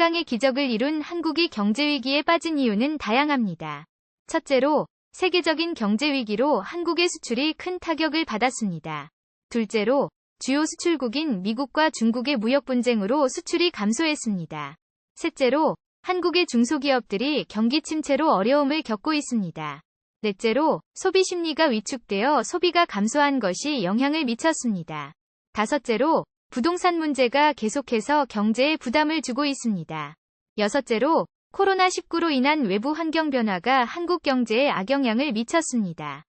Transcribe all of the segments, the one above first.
한강의 기적을 이룬 한국이 경제위기에 빠진 이유는 다양합니다. 첫째로, 세계적인 경제위기로 한국의 수출이 큰 타격을 받았습니다. 둘째로, 주요 수출국인 미국과 중국의 무역 분쟁으로 수출이 감소했습니다. 셋째로, 한국의 중소기업들이 경기 침체로 어려움을 겪고 있습니다. 넷째로, 소비 심리가 위축되어 소비가 감소한 것이 영향을 미쳤습니다. 다섯째로, 부동산 문제가 계속해서 경제에 부담을 주고 있습니다. 여섯째로, 코로나19로 인한 외부 환경 변화가 한국 경제에 악영향을 미쳤습니다.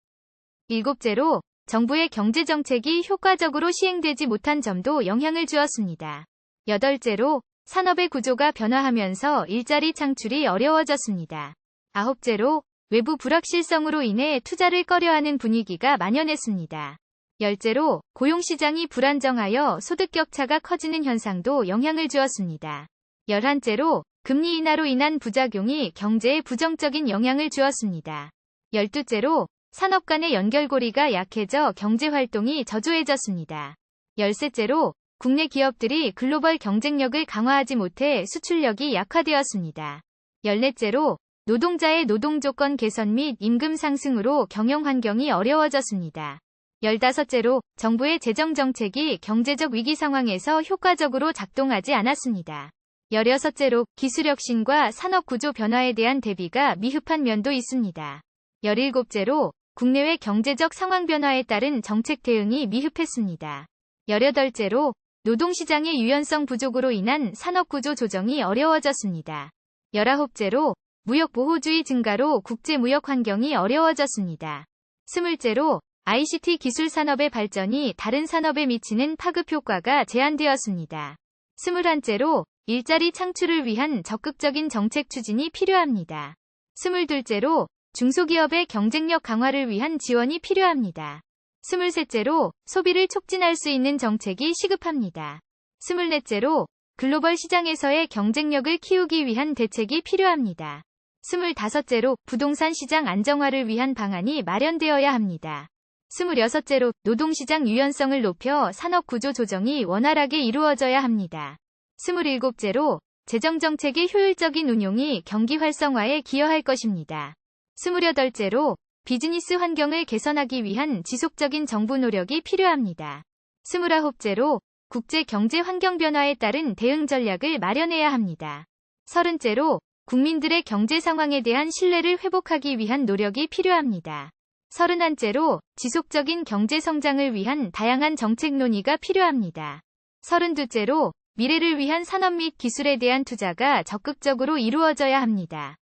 일곱째로, 정부의 경제정책이 효과적으로 시행되지 못한 점도 영향을 주었습니다. 여덟째로, 산업의 구조가 변화하면서 일자리 창출이 어려워졌습니다. 아홉째로, 외부 불확실성으로 인해 투자를 꺼려하는 분위기가 만연했습니다. 열째로, 고용시장이 불안정하여 소득 격차가 커지는 현상도 영향을 주었습니다. 열한째로, 금리 인하로 인한 부작용이 경제에 부정적인 영향을 주었습니다. 열두째로, 산업 간의 연결고리가 약해져 경제활동이 저조해졌습니다. 열셋째로, 국내 기업들이 글로벌 경쟁력을 강화하지 못해 수출력이 약화되었습니다. 열넷째로, 노동자의 노동조건 개선 및 임금 상승으로 경영환경이 어려워졌습니다. 열다섯째로, 정부의 재정정책이 경제적 위기 상황에서 효과적으로 작동하지 않았습니다. 열여섯째로, 기술혁신과 산업구조 변화에 대한 대비가 미흡한 면도 있습니다. 열일곱째로, 국내외 경제적 상황 변화에 따른 정책 대응이 미흡했습니다. 열여덟째로, 노동시장의 유연성 부족으로 인한 산업구조 조정이 어려워졌습니다. 열아홉째로, 무역보호주의 증가로 국제무역 환경이 어려워졌습니다. 스물째로, ICT 기술 산업의 발전이 다른 산업에 미치는 파급 효과가 제한되었습니다. 스물한째로, 일자리 창출을 위한 적극적인 정책 추진이 필요합니다. 스물둘째로, 중소기업의 경쟁력 강화를 위한 지원이 필요합니다. 스물셋째로, 소비를 촉진할 수 있는 정책이 시급합니다. 스물넷째로, 글로벌 시장에서의 경쟁력을 키우기 위한 대책이 필요합니다. 스물다섯째로, 부동산 시장 안정화를 위한 방안이 마련되어야 합니다. 스물여섯째로, 노동시장 유연성을 높여 산업구조 조정이 원활하게 이루어져야 합니다. 스물일곱째로, 재정정책의 효율적인 운용이 경기 활성화에 기여할 것입니다. 스물여덟째로, 비즈니스 환경을 개선하기 위한 지속적인 정부 노력이 필요합니다. 스물아홉째로, 국제 경제 환경 변화에 따른 대응 전략을 마련해야 합니다. 서른째로, 국민들의 경제 상황에 대한 신뢰를 회복하기 위한 노력이 필요합니다. 서른한째로, 지속적인 경제 성장을 위한 다양한 정책 논의가 필요합니다. 서른두째로, 미래를 위한 산업 및 기술에 대한 투자가 적극적으로 이루어져야 합니다.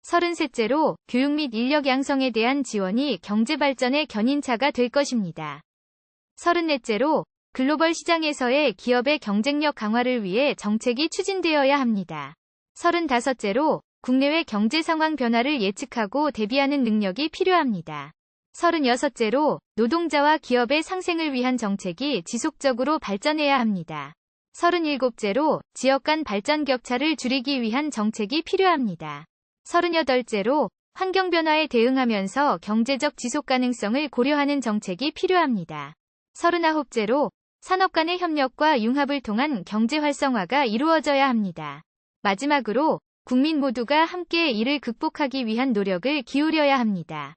서른셋째로, 교육 및 인력 양성에 대한 지원이 경제 발전의 견인차가 될 것입니다. 서른넷째로, 글로벌 시장에서의 기업의 경쟁력 강화를 위해 정책이 추진되어야 합니다. 서른다섯째로, 국내외 경제 상황 변화를 예측하고 대비하는 능력이 필요합니다. 서른여섯째로, 노동자와 기업의 상생을 위한 정책이 지속적으로 발전해야 합니다. 서른일곱째로, 지역 간 발전 격차를 줄이기 위한 정책이 필요합니다. 서른여덟째로, 환경 변화에 대응하면서 경제적 지속 가능성을 고려하는 정책이 필요합니다. 서른아홉째로, 산업 간의 협력과 융합을 통한 경제 활성화가 이루어져야 합니다. 마지막으로, 국민 모두가 함께 이를 극복하기 위한 노력을 기울여야 합니다.